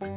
Hi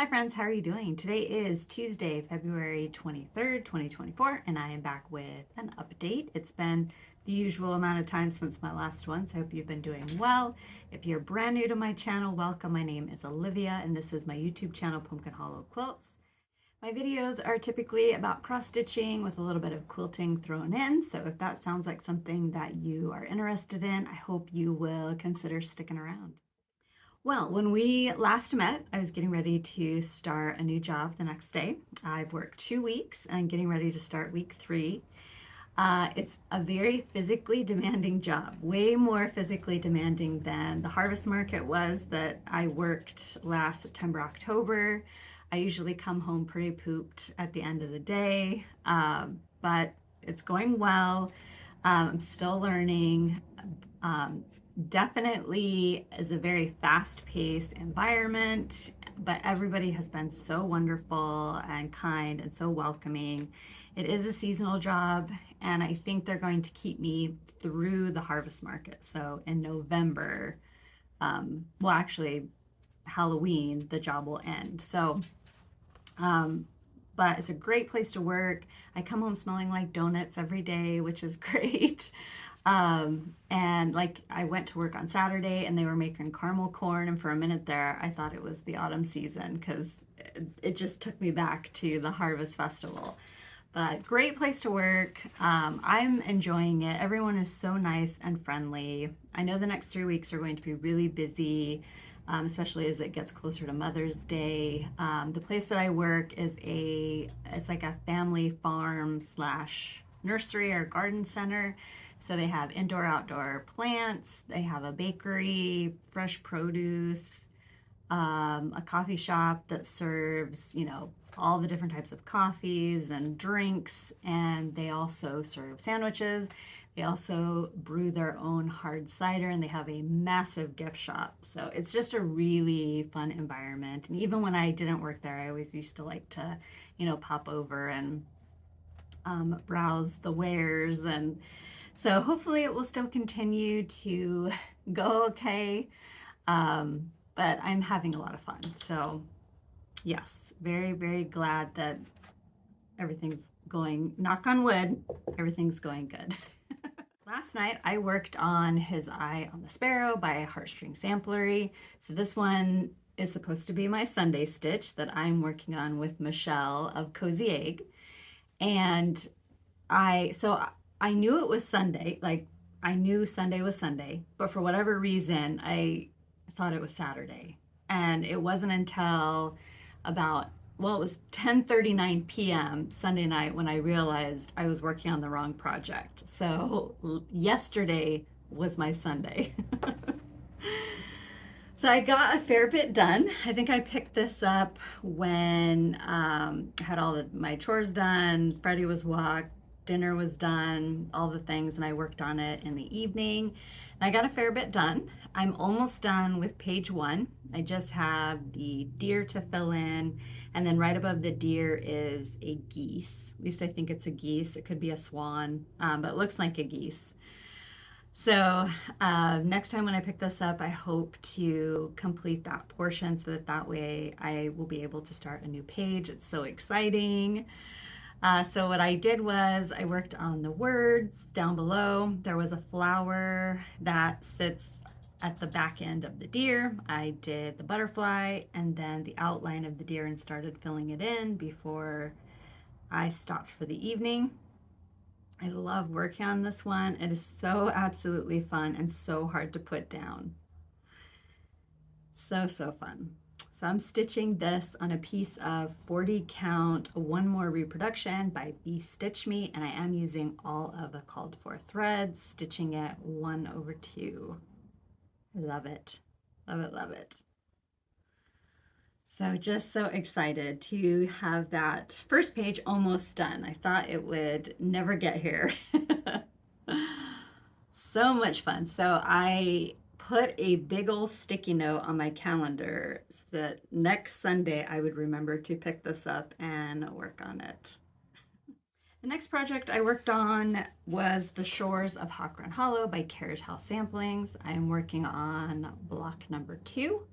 friends, how are you doing? Today is Tuesday, February 23rd, 2024, and I am back with an update. It's been the usual amount of time since my last one, so I hope you've been doing well. If you're brand new to my channel, welcome. My name is Olivia, and this is my YouTube channel, Pumpkin Hollow Quilts. My videos are typically about cross-stitching with a little bit of quilting thrown in, so if that sounds like something that you are interested in, I hope you will consider sticking around. Well, when we last met, I was getting ready to start a new job the next day. I've worked 2 weeks and getting ready to start week 3. It's a very physically demanding job, way more physically demanding than the harvest market was that I worked last September, October. I usually come home pretty pooped at the end of the day, but it's going well. I'm still learning. Definitely is a very fast-paced environment, but everybody has been so wonderful and kind and so welcoming. It is a seasonal job, and I think they're going to keep me through the harvest market. So in November, well, actually, Halloween, the job will end. So, but it's a great place to work. I come home smelling like donuts every day, which is great. And like I went to work on Saturday and they were making caramel corn, and for a minute there I thought it was the autumn season because it just took me back to the harvest festival. But great place to work. I'm enjoying it. Everyone is so nice and friendly. I know the next 3 weeks are going to be really busy, especially as it gets closer to Mother's Day. The place that I work is it's like a family farm slash nursery or garden center. So they have indoor, outdoor plants, they have a bakery, fresh produce, a coffee shop that serves, all the different types of coffees and drinks, and they also serve sandwiches. They also brew their own hard cider, and they have a massive gift shop. So it's just a really fun environment. And even when I didn't work there, I always used to like to, pop over and browse the wares. And so hopefully it will still continue to go okay. But I'm having a lot of fun. So yes, very, very glad that everything's going, knock on wood, everything's going good. Last night I worked on his Eye on the Sparrow by Heartstrings Samplery. So this one is supposed to be my Sunday stitch that I'm working on with Michelle of Cozy Egg. And I knew it was Sunday, like I knew Sunday was Sunday, but for whatever reason, I thought it was Saturday. And it wasn't until about, well, it was 10:39 p.m. Sunday night when I realized I was working on the wrong project. So yesterday was my Sunday. So I got a fair bit done. I think I picked this up when I had all my chores done, Freddie was walked, dinner was done, all the things, and I worked on it in the evening. And I got a fair bit done. I'm almost done with page 1. I just have the deer to fill in, and then right above the deer is a geese. At least I think it's a geese. It could be a swan, but it looks like a geese. So next time when I pick this up, I hope to complete that portion so that way I will be able to start a new page. It's so exciting. So what I did was I worked on the words down below. There was a flower that sits at the back end of the deer. I did the butterfly and then the outline of the deer and started filling it in before I stopped for the evening. I love working on this one. It is so absolutely fun and so hard to put down. So fun. So I'm stitching this on a piece of 40 count One More Reproduction by BeStitchMe, and I am using all of the called for threads, stitching it 1/2. Love it. Love it, love it. So just so excited to have that first page almost done. I thought it would never get here. So much fun. So I put a big old sticky note on my calendar so that next Sunday I would remember to pick this up and work on it. The next project I worked on was The Shores of Hawran Hollow by Carriage House Samplings. I am working on block number 2.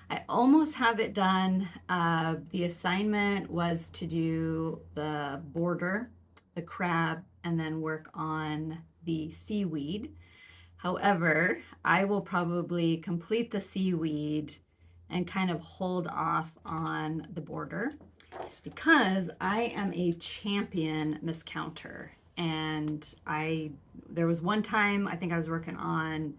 I almost have it done. The assignment was to do the border, the crab, and then work on the seaweed. However, I will probably complete the seaweed and kind of hold off on the border because I am a champion miscounter. And there was one time I think I was working on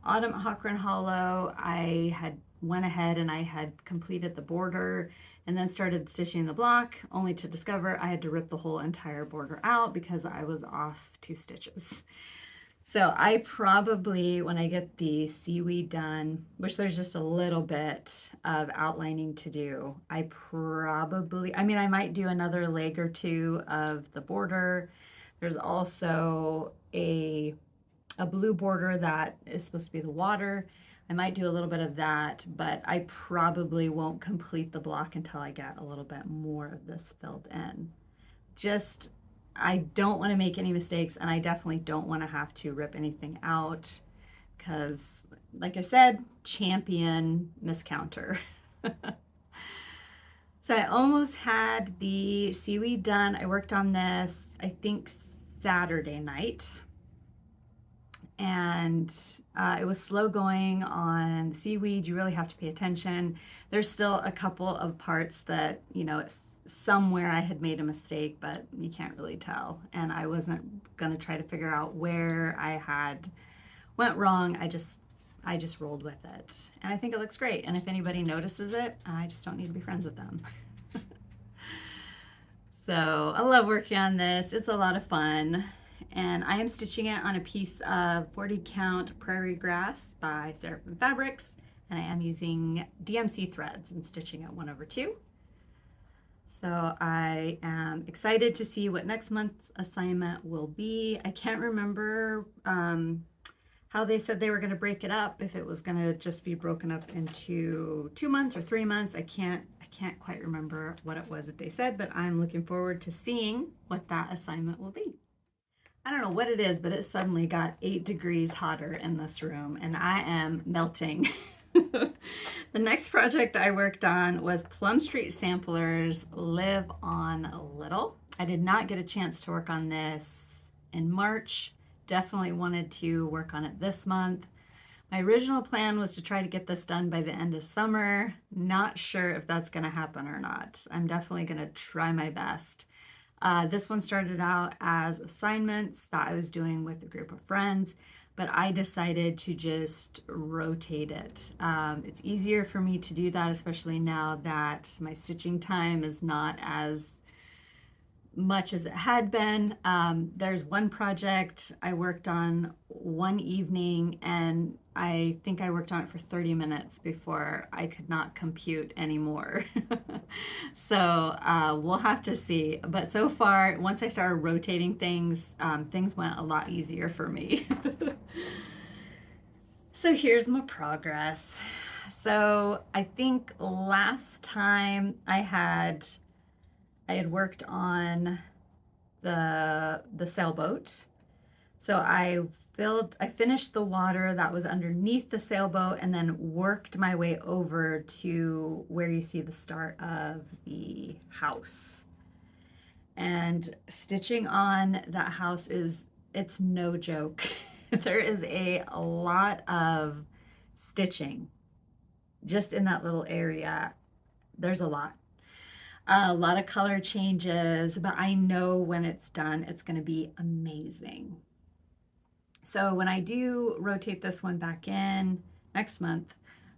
Autumn at Hawran Hollow. I had went ahead and I had completed the border and then started stitching the block, only to discover I had to rip the whole entire border out because I was off 2 stitches. So I probably, when I get the seaweed done, which there's just a little bit of outlining to do, I might do another leg or 2 of the border. There's also a blue border that is supposed to be the water. I might do a little bit of that, but I probably won't complete the block until I get a little bit more of this filled in. I don't want to make any mistakes, and I definitely don't want to have to rip anything out because, like I said, champion miscounter. So I almost had the seaweed done. I worked on this, I think, Saturday night. And it was slow going on the seaweed. You really have to pay attention. There's still a couple of parts that, somewhere I had made a mistake, but you can't really tell. And I wasn't going to try to figure out where I had went wrong. I just rolled with it. And I think it looks great. And if anybody notices it, I just don't need to be friends with them. So I love working on this. It's a lot of fun. And I am stitching it on a piece of 40 count Prairie Grass by Seraphim Fabrics, and I am using DMC threads and stitching it 1/2. So I am excited to see what next month's assignment will be. I can't remember how they said they were going to break it up, if it was going to just be broken up into 2 months or 3 months. I can't quite remember what it was that they said, but I'm looking forward to seeing what that assignment will be. I don't know what it is, but it suddenly got 8 degrees hotter in this room and I am melting. The next project I worked on was Plum Street Samplers Live On a Little. I did not get a chance to work on this in March. Definitely wanted to work on it this month. My original plan was to try to get this done by the end of summer. Not sure if that's going to happen or not. I'm definitely going to try my best. This one started out as assignments that I was doing with a group of friends, but I decided to just rotate it. It's easier for me to do that, especially now that my stitching time is not as much as it had been. There's one project I worked on one evening, and I think I worked on it for 30 minutes before I could not compute anymore. So we'll have to see. But so far, once I started rotating things, things went a lot easier for me. So here's my progress. So I think last time I had worked on the sailboat. So I finished the water that was underneath the sailboat and then worked my way over to where you see the start of the house. And stitching on that house it's no joke. There is a lot of stitching just in that little area. There's a lot of color changes, but I know when it's done, it's going to be amazing. So when I do rotate this one back in next month,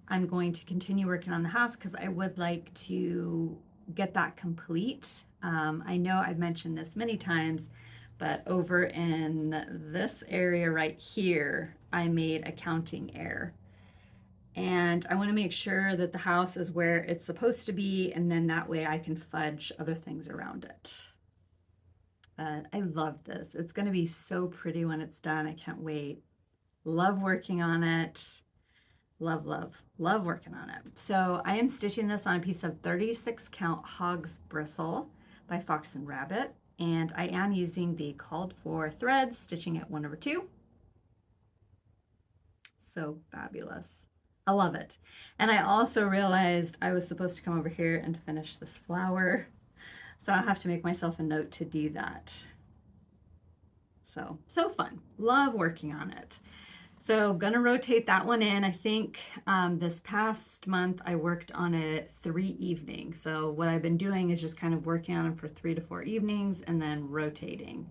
I'm going to continue working on the house because I would like to get that complete. I know I've mentioned this many times, but over in this area right here, I made a counting error. And I want to make sure that the house is where it's supposed to be, and then that way I can fudge other things around it. But I love this. It's going to be so pretty when it's done. I can't wait. Love working on it. Love, love, love working on it. So I am stitching this on a piece of 36 count Hogbristle by Fox and Rabbit. And I am using the called for threads, stitching at 1/2. So fabulous. I love it. And I also realized I was supposed to come over here and finish this flower. So I'll have to make myself a note to do that. So fun. Love working on it. So gonna rotate that one in. I think this past month I worked on it 3 evenings. So what I've been doing is just kind of working on them for 3 to 4 evenings and then rotating.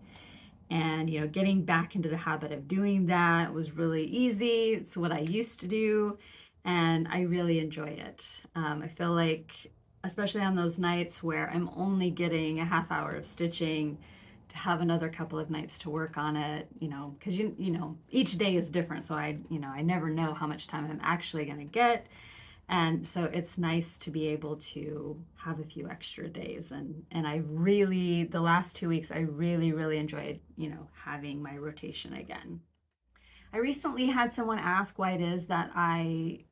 And you know, getting back into the habit of doing that was really easy. It's what I used to do, and I really enjoy it. I feel like, especially on those nights where I'm only getting a half hour of stitching, to have another couple of nights to work on it, you know, because you know, each day is different. So I never know how much time I'm actually going to get. And so it's nice to be able to have a few extra days. And I really, the last 2 weeks, I really enjoyed, you know, having my rotation again. I recently had someone ask why it is that I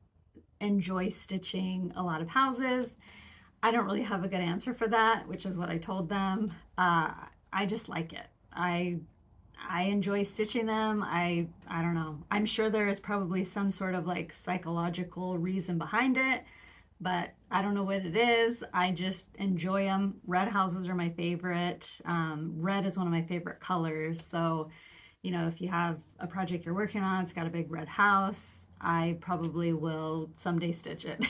enjoy stitching a lot of houses. I don't really have a good answer for that, which is what I told them. I just like it. I enjoy stitching them. I don't know. I'm sure there is probably some sort of like psychological reason behind it, but I don't know what it is. I just enjoy them. Red houses are my favorite. Red is one of my favorite colors. So, you know, if you have a project you're working on, it's got a big red house, I probably will someday stitch it.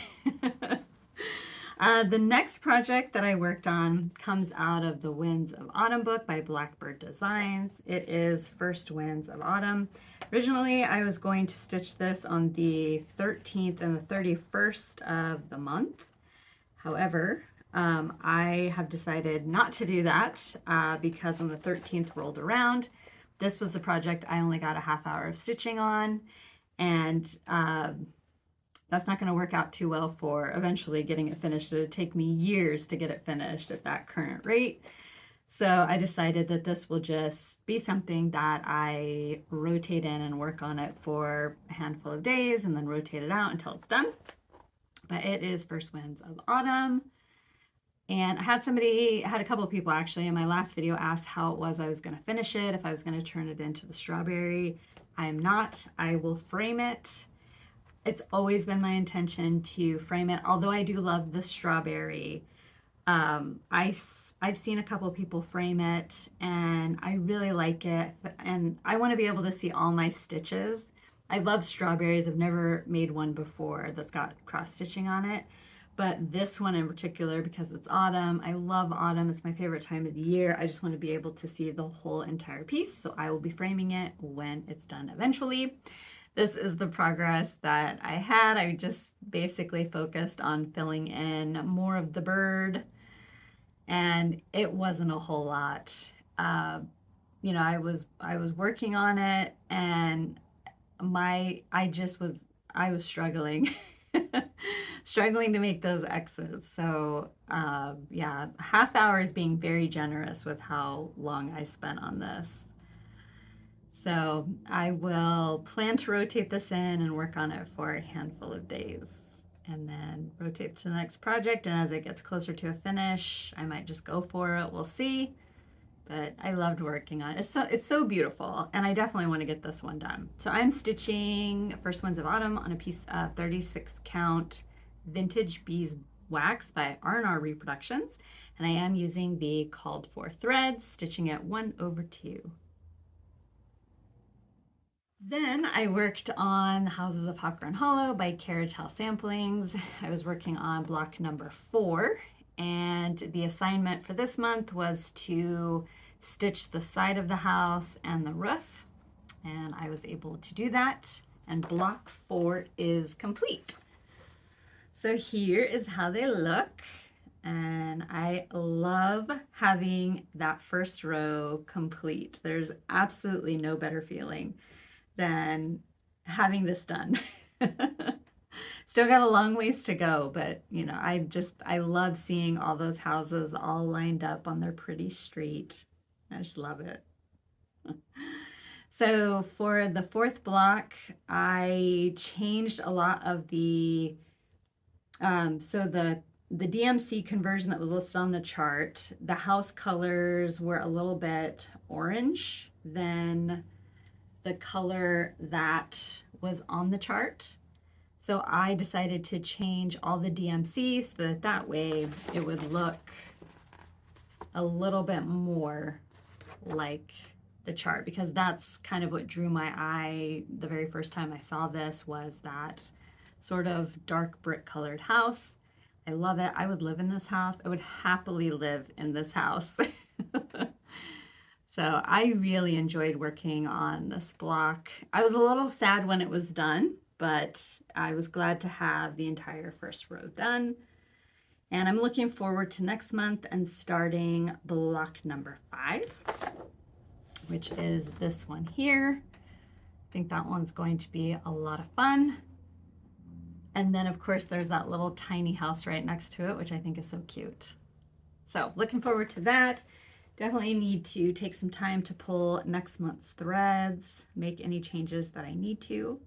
The next project that I worked on comes out of the Winds of Autumn book by Blackbird Designs. It is First Winds of Autumn. Originally, I was going to stitch this on the 13th and the 31st of the month. However, I have decided not to do that because when the 13th rolled around, this was the project I only got a half hour of stitching on, and that's not going to work out too well for eventually getting it finished. It would take me years to get it finished at that current rate. So I decided that this will just be something that I rotate in and work on it for a handful of days and then rotate it out until it's done. But it is First Winds of Autumn. And I had a couple of people actually in my last video ask how it was I was going to finish it, if I was going to turn it into the strawberry. I am not. I will frame it. It's always been my intention to frame it, although I do love the strawberry. I've seen a couple of people frame it, and I really like it, and I want to be able to see all my stitches. I love strawberries. I've never made one before that's got cross stitching on it, but this one in particular, because it's autumn, I love autumn. It's my favorite time of the year. I just want to be able to see the whole entire piece, so I will be framing it when it's done eventually. This is the progress that I had. I just basically focused on filling in more of the bird, and it wasn't a whole lot. You know, I was working on it, and I was struggling, struggling to make those X's. So yeah, half hour is being very generous with how long I spent on this. So I will plan to rotate this in and work on it for a handful of days and then rotate to the next project. And as it gets closer to a finish, I might just go for it. We'll see. But I loved working on it. It's so beautiful, and I definitely want to get this one done. So I'm stitching First Winds of Autumn on a piece of 36 count Vintage Beeswax by R&R Reproductions. And I am using the called for threads, stitching at 1/2. Then I worked on the Houses of Hawran Hollow by Carriage House Samplings. I was working on block number 4, and the assignment for this month was to stitch the side of the house and the roof, and I was able to do that, and block 4 is complete. So here is how they look. And I love having that first row complete. There's absolutely no better feeling than having this done. Still got a long ways to go, but you know, I love seeing all those houses all lined up on their pretty street. I just love it. So for the fourth block, I changed a lot of the the DMC conversion that was listed on the chart. The house colors were a little bit orange than the color that was on the chart. So I decided to change all the DMC so that that way it would look a little bit more like the chart, because that's kind of what drew my eye the very first time I saw this, was that sort of dark brick colored house. I love it. I would live in this house. I would happily live in this house. So I really enjoyed working on this block. I was a little sad when it was done, but I was glad to have the entire first row done. And I'm looking forward to next month and starting block number 5, which is this one here. I think that one's going to be a lot of fun. And then of course there's that little tiny house right next to it, which I think is so cute. So looking forward to that. Definitely need to take some time to pull next month's threads, make any changes that I need to.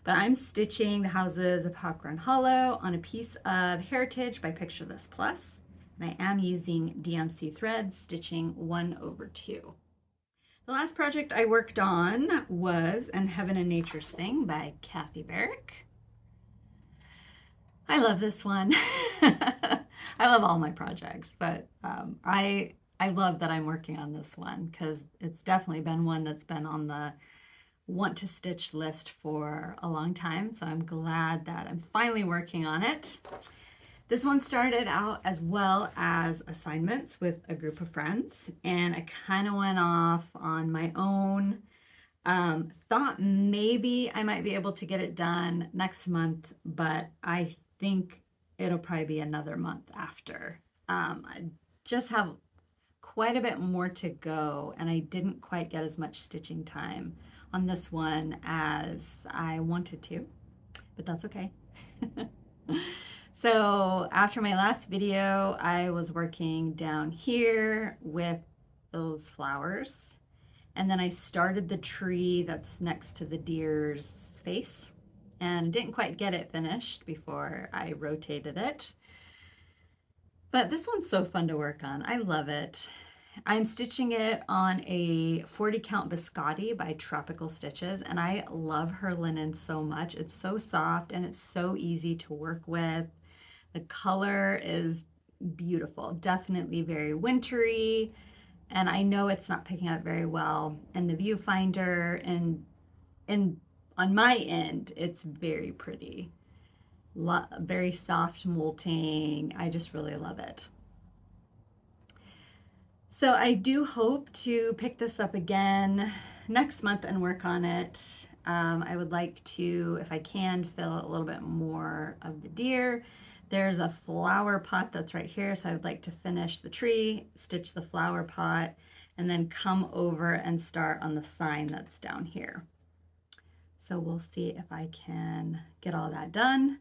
But I'm stitching the houses of Hawran Hollow on a piece of Heritage by Picture This Plus. And I am using DMC threads, stitching 1/2. The last project I worked on was And Heaven and Nature Sing by Kathy Barrick. I love this one. I love all my projects, but I love that I'm working on this one because it's definitely been one that's been on the want to stitch list for a long time. So I'm glad that I'm finally working on it. This one started out as well as assignments with a group of friends, and I kind of went off on my own. Thought maybe I might be able to get it done next month, but I think it'll probably be another month after. I just have quite a bit more to go, and I didn't quite get as much stitching time on this one as I wanted to, but that's okay. So after my last video, I was working down here with those flowers, and then I started the tree that's next to the deer's face and didn't quite get it finished before I rotated it. But this one's so fun to work on. I love it. I'm stitching it on a 40 count Biscotti by Tropical Stitches, and I love her linen so much. It's so soft and it's so easy to work with. The color is beautiful, definitely very wintry, and I know it's not picking up very well in the viewfinder, and on my end it's very pretty. Very soft molting. I just really love it. So I do hope to pick this up again next month and work on it. I would like to, if I can, fill a little bit more of the deer. There's a flower pot that's right here, so I would like to finish the tree, stitch the flower pot, and then come over and start on the sign that's down here. So we'll see if I can get all that done.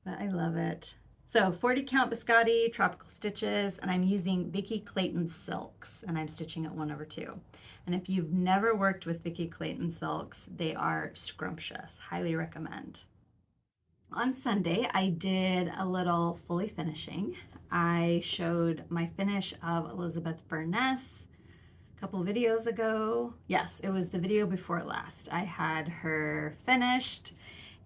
But I love it. So 40 count Biscotti, Tropical Stitches, and I'm using Vicky Clayton silks, and I'm stitching at 1/2. And if you've never worked with Vicky Clayton silks, they are scrumptious. Highly recommend. On Sunday, I did a little fully finishing. I showed my finish of Elizabeth Furniss a couple videos ago. Yes, it was the video before last. I had her finished,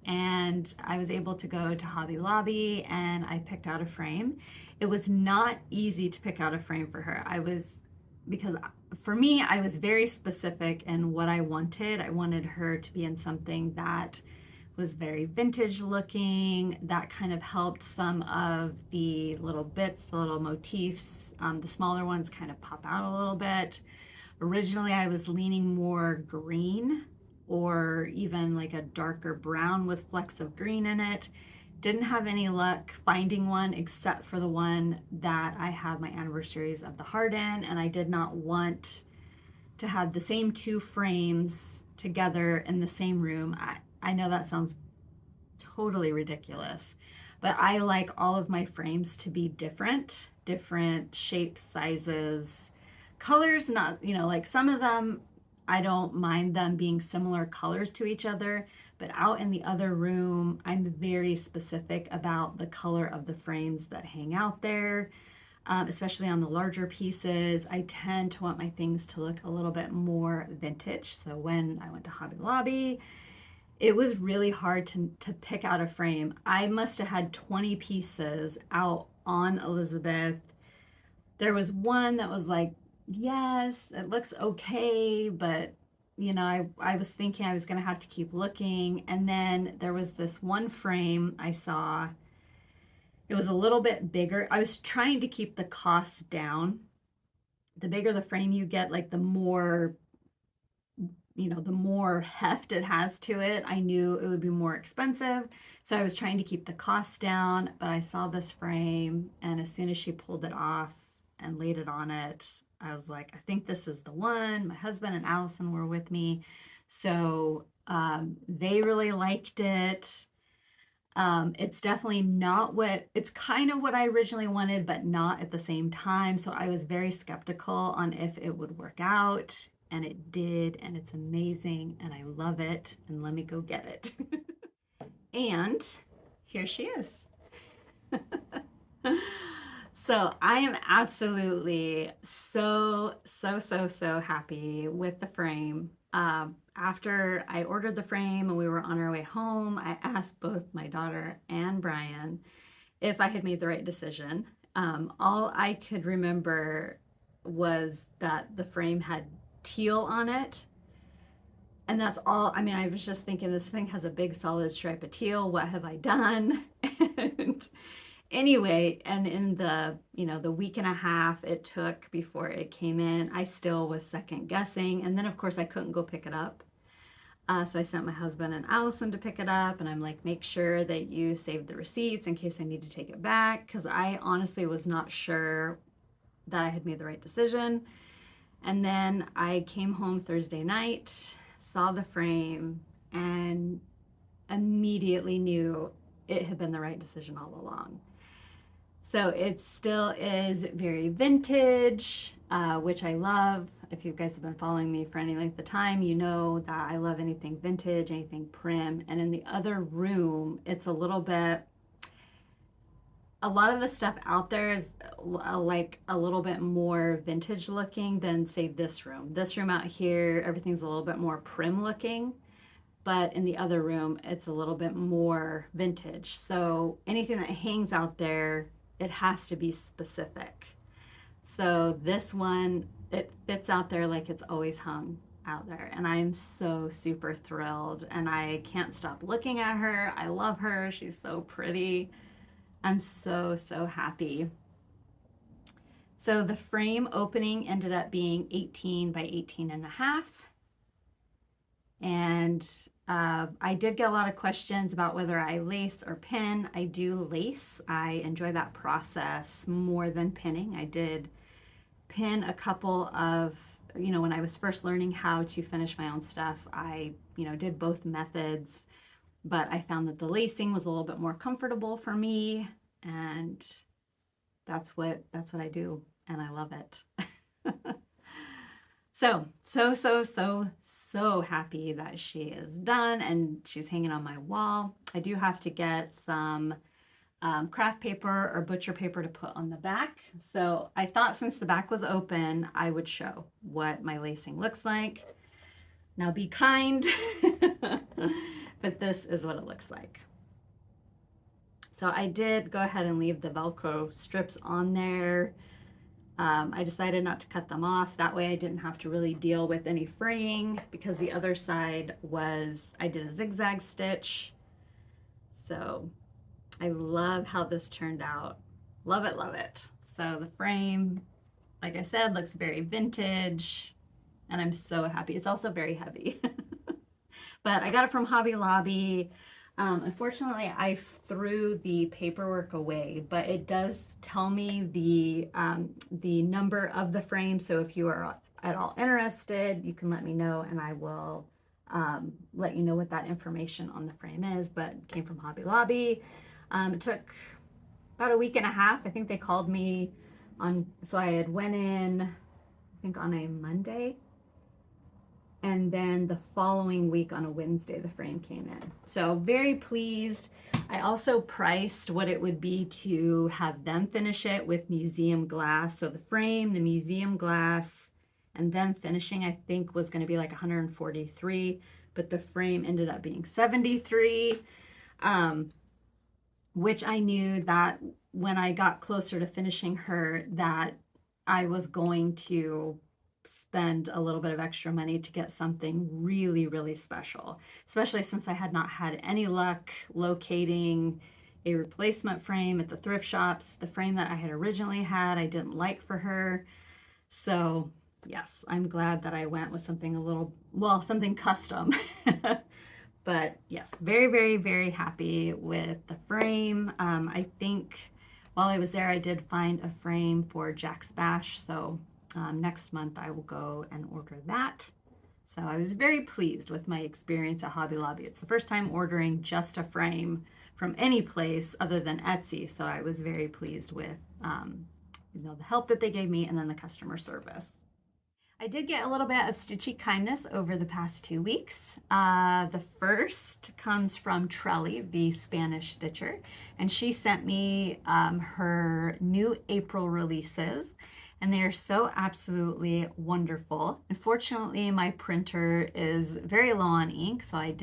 and I was able to go to Hobby Lobby and I picked out a frame. It was not easy to pick out a frame for her. Because for me, I was very specific in what I wanted. I wanted her to be in something that was very vintage looking, that kind of helped some of the little bits, the little motifs, the smaller ones kind of pop out a little bit. Originally, I was leaning more green, or even like a darker brown with flecks of green in it. Didn't have any luck finding one except for the one that I have my anniversaries of the heart in, and I did not want to have the same two frames together in the same room. I know that sounds totally ridiculous, but I like all of my frames to be different shapes, sizes, colors, not, like some of them, I don't mind them being similar colors to each other, but out in the other room, I'm very specific about the color of the frames that hang out there. Especially on the larger pieces, I tend to want my things to look a little bit more vintage. So when I went to Hobby Lobby, it was really hard to pick out a frame. I must have had 20 pieces out on Elizabeth. There was one that was like, yes, it looks okay, but I was thinking I was going to have to keep looking. And then there was this one frame I saw. It was a little bit bigger. I was trying to keep the costs down. The bigger the frame you get, like the more heft it has to it. I knew it would be more expensive. So I was trying to keep the costs down, but I saw this frame, and as soon as she pulled it off and laid it on it, I was like, I think this is the one. My husband and Allison were with me. So they really liked it. It's definitely not it's kind of what I originally wanted, but not at the same time. So I was very skeptical on if it would work out, and it did, and it's amazing, and I love it, and let me go get it. And here she is. So I am absolutely so happy with the frame. After I ordered the frame and we were on our way home, I asked both my daughter and Brian if I had made the right decision. All I could remember was that the frame had teal on it. And that's all. I mean, I was just thinking, this thing has a big solid stripe of teal. What have I done? And anyway, and in the week and a half it took before it came in, I still was second guessing. And then of course I couldn't go pick it up. So I sent my husband and Allison to pick it up, and I'm like, make sure that you save the receipts in case I need to take it back, because I honestly was not sure that I had made the right decision. And then I came home Thursday night, saw the frame, and immediately knew it had been the right decision all along. So it still is very vintage, which I love. If you guys have been following me for any length of time, you know that I love anything vintage, anything prim. And in the other room, it's a little bit, a lot of the stuff out there is like a little bit more vintage looking than, say, this room. This room out here, everything's a little bit more prim looking. But in the other room, it's a little bit more vintage. So anything that hangs out there, it has to be specific. So this one, it fits out there like it's always hung out there. And I'm so super thrilled, and I can't stop looking at her. I love her. She's so pretty. I'm so happy. So the frame opening ended up being 18 by 18 and a half. And I did get a lot of questions about whether I lace or pin. I do lace. I enjoy that process more than pinning. I did pin a couple of, when I was first learning how to finish my own stuff, I, did both methods, but I found that the lacing was a little bit more comfortable for me, and that's what I do, and I love it. So happy that she is done and she's hanging on my wall. I do have to get some craft paper or butcher paper to put on the back. So I thought since the back was open, I would show what my lacing looks like. Now be kind, but this is what it looks like. So I did go ahead and leave the Velcro strips on there. I decided not to cut them off. That way I didn't have to really deal with any fraying, because the other side was, I did a zigzag stitch. So I love how this turned out. Love it, love it. So the frame, like I said, looks very vintage, and I'm so happy. It's also very heavy. But I got it from Hobby Lobby. Unfortunately, I threw the paperwork away, but it does tell me the number of the frame. So if you are at all interested, you can let me know, and I will let you know what that information on the frame is. But it came from Hobby Lobby. It took about a week and a half. I think they called me on, so I had went in, I think on a Monday, and then the following week on a Wednesday, the frame came in. So very pleased. I also priced what it would be to have them finish it with museum glass. So the frame, the museum glass, and them finishing, I think was going to be like 143, but the frame ended up being 73, which I knew that when I got closer to finishing her, that I was going to spend a little bit of extra money to get something really, really special, especially since I had not had any luck locating a replacement frame at the thrift shops. The frame that I had originally had, I didn't like for her. So yes, I'm glad that I went with something a little, well, something custom. But yes, very, very, very happy with the frame. I think while I was there, I did find a frame for Jack's Bash. So next month I will go and order that. So I was very pleased with my experience at Hobby Lobby. It's the first time ordering just a frame from any place other than Etsy. So I was very pleased with the help that they gave me and then the customer service. I did get a little bit of stitchy kindness over the past 2 weeks. The first comes from Trelly, the Spanish stitcher, and she sent me her new April releases, and they are so absolutely wonderful. Unfortunately, my printer is very low on ink, so I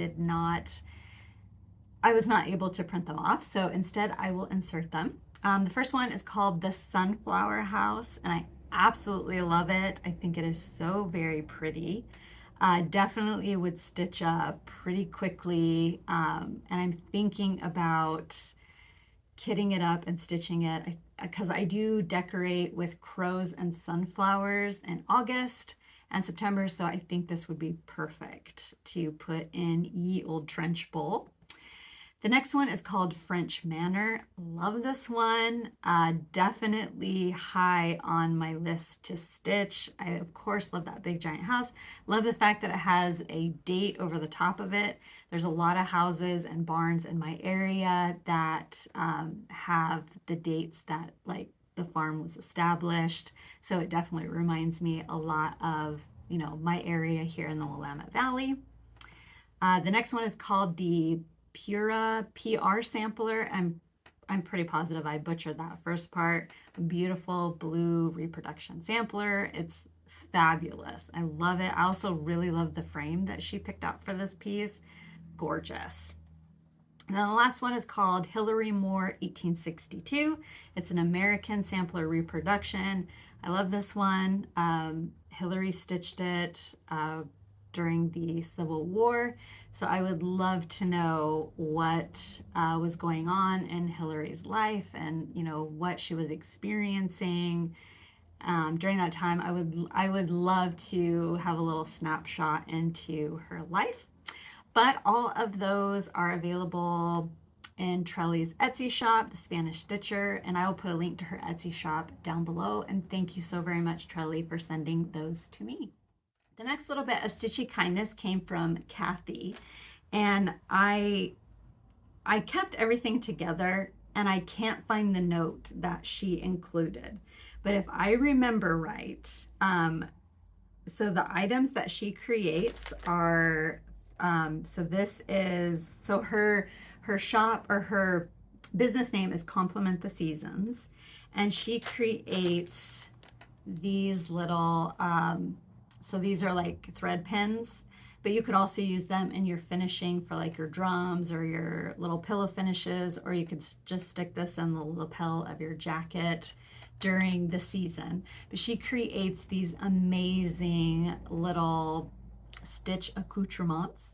was not able to print them off, so instead I will insert them. The first one is called The Sunflower House, and I absolutely love it. I think it is so very pretty. Definitely would stitch up pretty quickly, and I'm thinking about kitting it up and stitching it because I do decorate with crows and sunflowers in August and September, so I think this would be perfect to put in Ye Old Trench Bowl. The next one is called French Manor. Love this one. Definitely high on my list to stitch. I, of course, love that big giant house. Love the fact that it has a date over the top of it. There's a lot of houses and barns in my area that have the dates that like the farm was established. So it definitely reminds me a lot of, my area here in the Willamette Valley. The next one is called the Pura PR sampler. I'm pretty positive I butchered that first part. Beautiful blue reproduction sampler. It's fabulous. I love it. I also really love the frame that she picked out for this piece. Gorgeous. And then the last one is called Hillary Moore 1862. It's an American sampler reproduction. I love this one. Hillary stitched it during the Civil War. So I would love to know what was going on in Hillary's life and, what she was experiencing during that time. I would love to have a little snapshot into her life. But all of those are available in Trelly's Etsy shop, The Spanish Stitcher, and I will put a link to her Etsy shop down below. And thank you so very much, Trelly, for sending those to me. The next little bit of stitchy kindness came from Kathy, and I kept everything together and I can't find the note that she included. But if I remember right, so the items that she creates are, so her shop or her business name is Complement the Seasons, and she creates these little, so these are like thread pins, but you could also use them in your finishing for like your drums or your little pillow finishes, or you could just stick this in the lapel of your jacket during the season. But she creates these amazing little stitch accoutrements.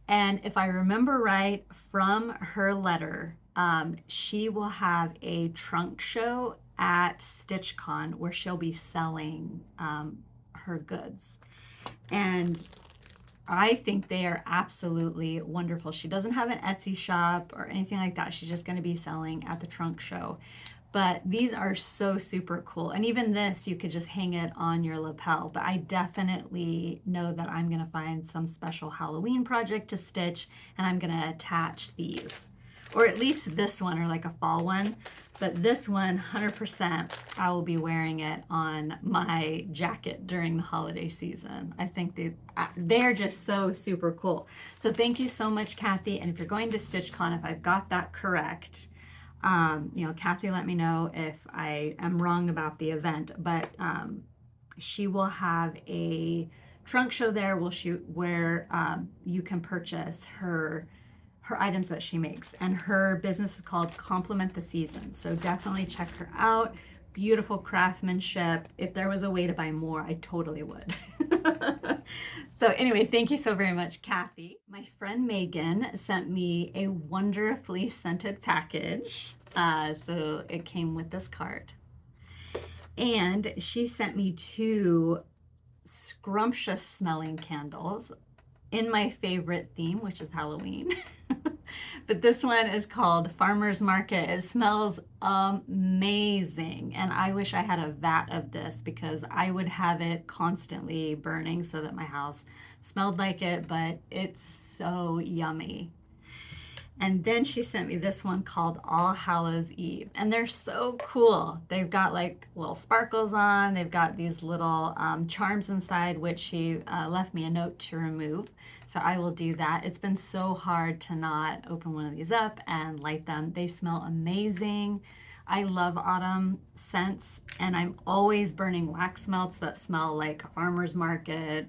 And if I remember right from her letter, she will have a trunk show at StitchCon where she'll be selling her goods. And I think they are absolutely wonderful. She doesn't have an Etsy shop or anything like that. She's just going to be selling at the trunk show. But these are so super cool. And even this, you could just hang it on your lapel. But I definitely know that I'm going to find some special Halloween project to stitch, and I'm going to attach these. Or at least this one, or like a fall one. But this one, 100%, I will be wearing it on my jacket during the holiday season. I think they're just so super cool. So thank you so much, Kathy. And if you're going to StitchCon, if I've got that correct, you know, Kathy, let me know if I am wrong about the event, but she will have a trunk show there where you can purchase her items that she makes, and her business is called Compliment the Season. So definitely check her out. Beautiful craftsmanship. If there was a way to buy more, I totally would. So anyway, thank you so very much, Kathy. My friend Megan sent me a wonderfully scented package. So it came with this card. And she sent me 2 scrumptious smelling candles in my favorite theme, which is Halloween. But this one is called Farmer's Market. It smells amazing. And I wish I had a vat of this, because I would have it constantly burning so that my house smelled like it, but it's so yummy. And then she sent me this one called All Hallows Eve. And they're so cool. They've got like little sparkles on. They've got these little charms inside, which she left me a note to remove. So I will do that. It's been so hard to not open one of these up and light them. They smell amazing. I love autumn scents, and I'm always burning wax melts that smell like a farmer's market,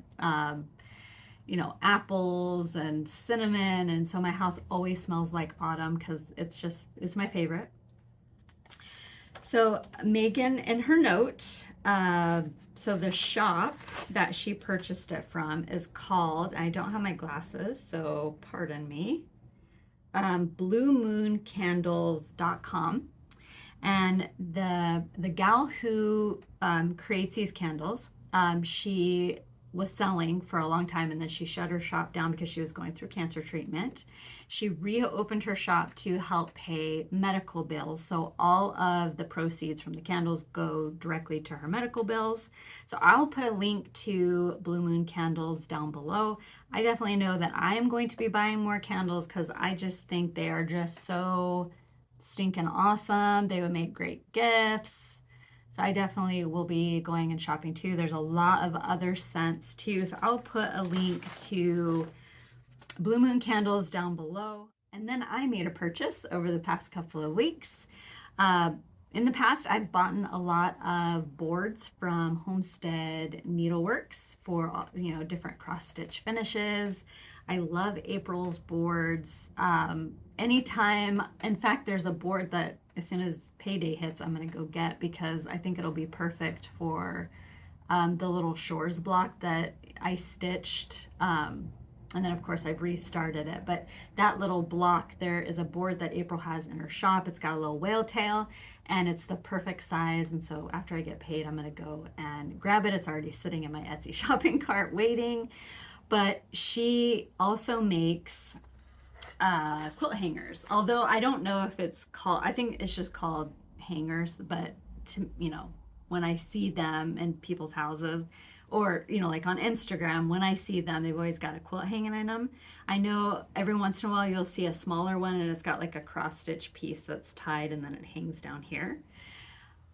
you know, apples and cinnamon. And so my house always smells like autumn, because it's my favorite. So Megan, in her note, so the shop that she purchased it from is called, I don't have my glasses, so pardon me, bluemooncandles.com. And the gal who creates these candles, she was selling for a long time, and then she shut her shop down because she was going through cancer treatment. She reopened her shop to help pay medical bills. So all of the proceeds from the candles go directly to her medical bills. So I'll put a link to Blue Moon Candles down below. I definitely know that I am going to be buying more candles, because I just think they are just so stinking awesome. They would make great gifts. So I definitely will be going and shopping too. There's a lot of other scents too. So I'll put a link to Blue Moon Candles down below. And then I made a purchase over the past couple of weeks. In the past, I've bought a lot of boards from Homestead Needleworks for, you know, different cross stitch finishes. I love April's boards. Anytime, in fact, there's a board that as soon as payday hits, I'm going to go get, because I think it'll be perfect for the little shores block that I stitched. And then of course I've restarted it, but that little block, there is a board that April has in her shop. It's got a little whale tail, and it's the perfect size. And so after I get paid, I'm going to go and grab it. It's already sitting in my Etsy shopping cart waiting. But she also makes quilt hangers, although I don't know if it's called, I think it's just called hangers, but you know, when I see them in people's houses, or, you know, like on Instagram, when I see them, they've always got a quilt hanging in them. I know every once in a while you'll see a smaller one, and it's got like a cross stitch piece that's tied, and then it hangs down here.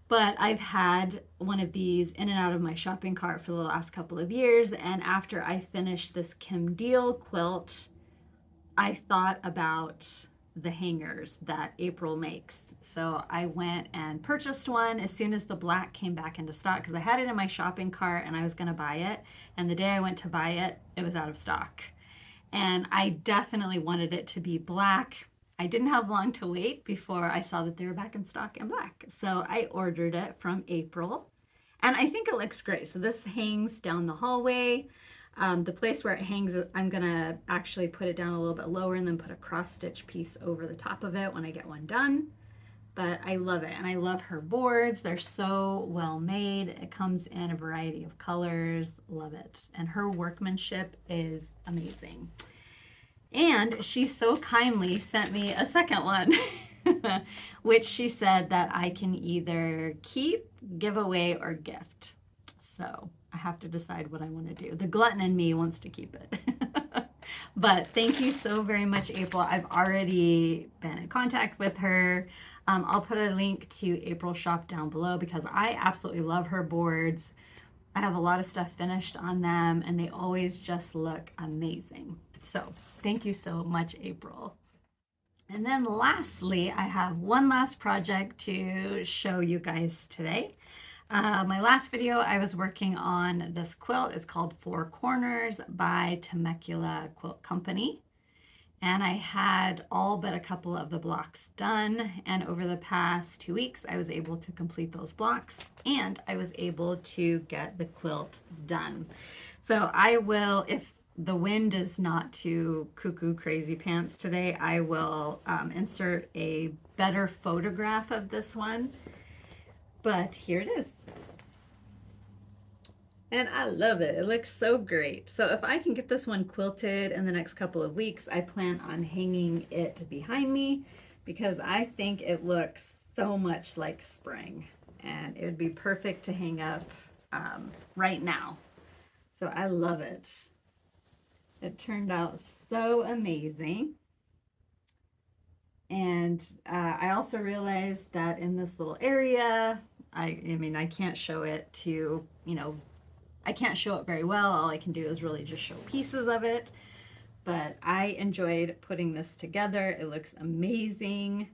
But I've had one of these in and out of my shopping cart for the last couple of years, and after I finished this Kim Deal quilt, I thought about the hangers that April makes. So I went and purchased one as soon as the black came back into stock, because I had it in my shopping cart and I was going to buy it. And the day I went to buy it, it was out of stock. And I definitely wanted it to be black. I didn't have long to wait before I saw that they were back in stock in black. So I ordered it from April, and I think it looks great. So this hangs down the hallway. The place where it hangs, I'm gonna actually put it down a little bit lower and then put a cross stitch piece over the top of it when I get one done. but I love it. And I love her boards. They're so well made. It comes in a variety of colors. Love it. And her workmanship is amazing. And she so kindly sent me a second one, which she said that I can either keep, give away, or gift. So I have to decide what I want to do. The glutton in me wants to keep it. But thank you so very much, April. I've already been in contact with her. I'll put a link to April's shop down below because I absolutely love her boards. I have a lot of stuff finished on them and they always just look amazing. So thank you so much, April. And then lastly, I have one last project to show you guys today. My last video, I was working on this quilt. It's called Four Corners by Temecula Quilt Company. And I had all but a couple of the blocks done. And over the past 2 weeks, I was able to complete those blocks and I was able to get the quilt done. So I will, if the wind is not too cuckoo crazy pants today, I will insert a better photograph of this one. But here it is. And I love it. It looks so great. So if I can get this one quilted in the next couple of weeks, I plan on hanging it behind me because I think it looks so much like spring and it would be perfect to hang up right now. So I love it. It turned out so amazing. And I also realized that in this little area, I mean, I can't show it to, you know, I can't show it very well. All I can do is really just show pieces of it. But I enjoyed putting this together. It looks amazing.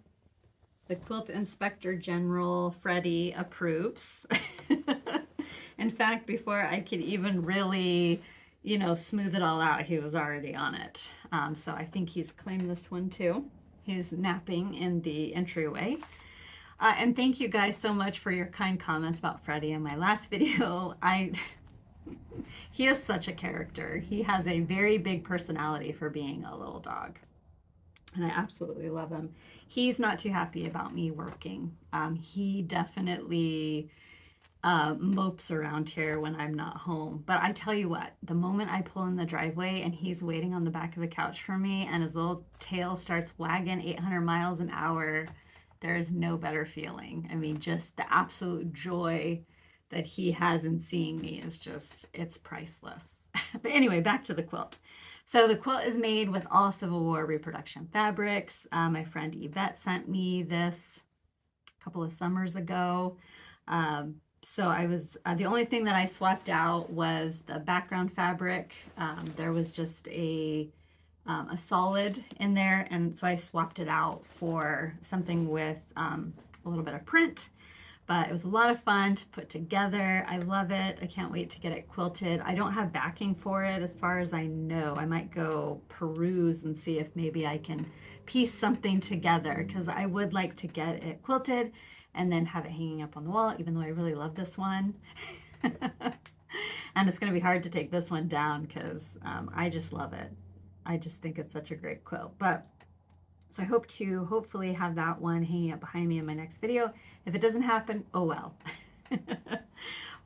The Quilt Inspector General, Freddie, approves. In fact, before I could even really, you know, smooth it all out, he was already on it. So I think he's claimed this one too. He's napping in the entryway. And thank you guys so much for your kind comments about Freddie in my last video. He is such a character. He has a very big personality for being a little dog. And I absolutely love him. He's not too happy about me working. He definitely mopes around here when I'm not home. But I tell you what, the moment I pull in the driveway and he's waiting on the back of the couch for me and his little tail starts wagging 800 miles an hour, there's no better feeling. I mean, just the absolute joy that he has in seeing me is just, it's priceless. But anyway, back to the quilt. So the quilt is made with all Civil War reproduction fabrics. My friend Yvette sent me this a couple of summers ago. So I was, the only thing that I swapped out was the background fabric. There was just a solid in there. And so I swapped it out for something with a little bit of print. But it was a lot of fun to put together. I love it. I can't wait to get it quilted. I don't have backing for it as far as I know. I might go peruse and see if maybe I can piece something together because I would like to get it quilted and then have it hanging up on the wall, even though I really love this one. And it's going to be hard to take this one down because I just love it. I just think it's such a great quilt. But so I hope to hopefully have that one hanging up behind me in my next video. If it doesn't happen, oh well.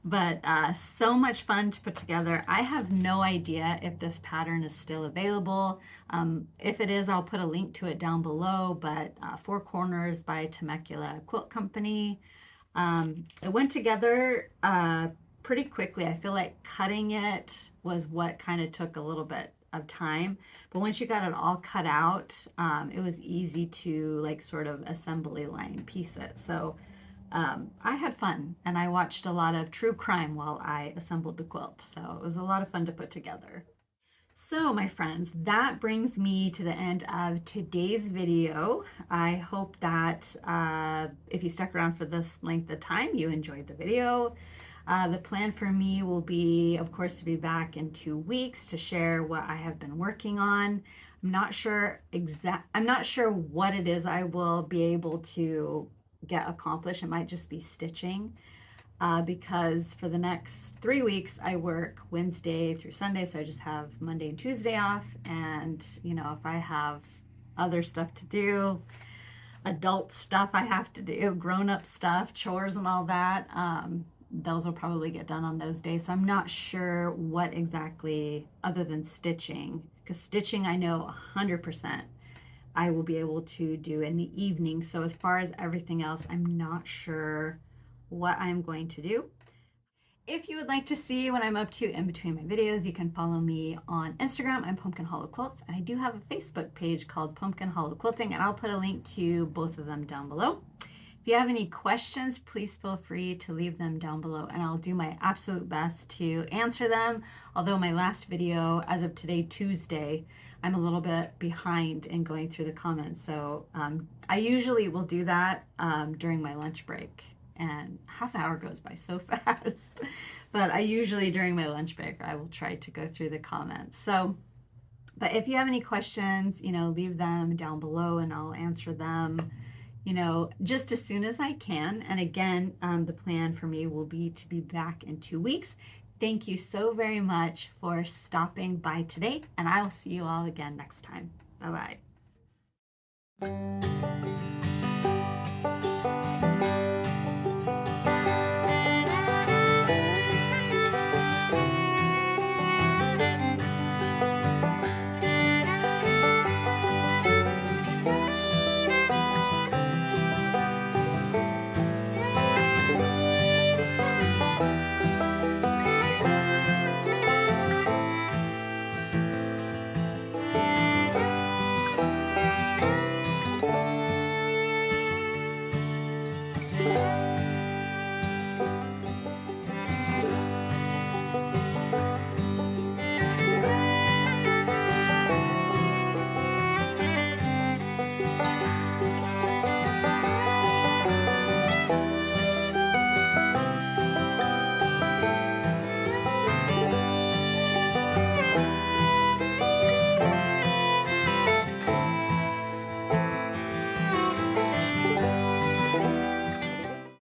But so much fun to put together. I have no idea if this pattern is still available. If it is, I'll put a link to it down below, but Four Corners by Temecula Quilt Company. It went together pretty quickly. I feel like cutting it was what kind of took a little bit of time, but once you got it all cut out, it was easy to like sort of assembly line piece it. So I had fun and I watched a lot of true crime while I assembled the quilt. So it was a lot of fun to put together. So my friends, that brings me to the end of today's video. I hope that if you stuck around for this length of time, you enjoyed the video. The plan for me will be, of course, to be back in 2 weeks to share what I have been working on. I'm not sure what it is I will be able to get accomplished. It might just be stitching because for the next 3 weeks I work Wednesday through Sunday, so I just have Monday and Tuesday off. And you know, if I have other stuff to do, adult stuff I have to do, grown-up stuff, chores and all that, those will probably get done on those days. So I'm not sure what exactly, other than stitching, because stitching I know 100% I will be able to do in the evening. So as far as everything else, I'm not sure what I'm going to do. If you would like to see what I'm up to in between my videos, you can follow me on Instagram. I'm Pumpkin Hollow Quilts, and I do have a Facebook page called Pumpkin Hollow Quilting, and I'll put a link to both of them down below. If you have any questions, please feel free to leave them down below, and I'll do my absolute best to answer them. Although my last video, as of today, Tuesday, I'm a little bit behind in going through the comments. So I usually will do that during my lunch break. And half an hour goes by so fast. But I usually, during my lunch break, I will try to go through the comments. So, but if you have any questions, you know, leave them down below and I'll answer them, you know, just as soon as I can. And again, the plan for me will be to be back in 2 weeks. Thank you so very much for stopping by today, and I will see you all again next time. Bye-bye.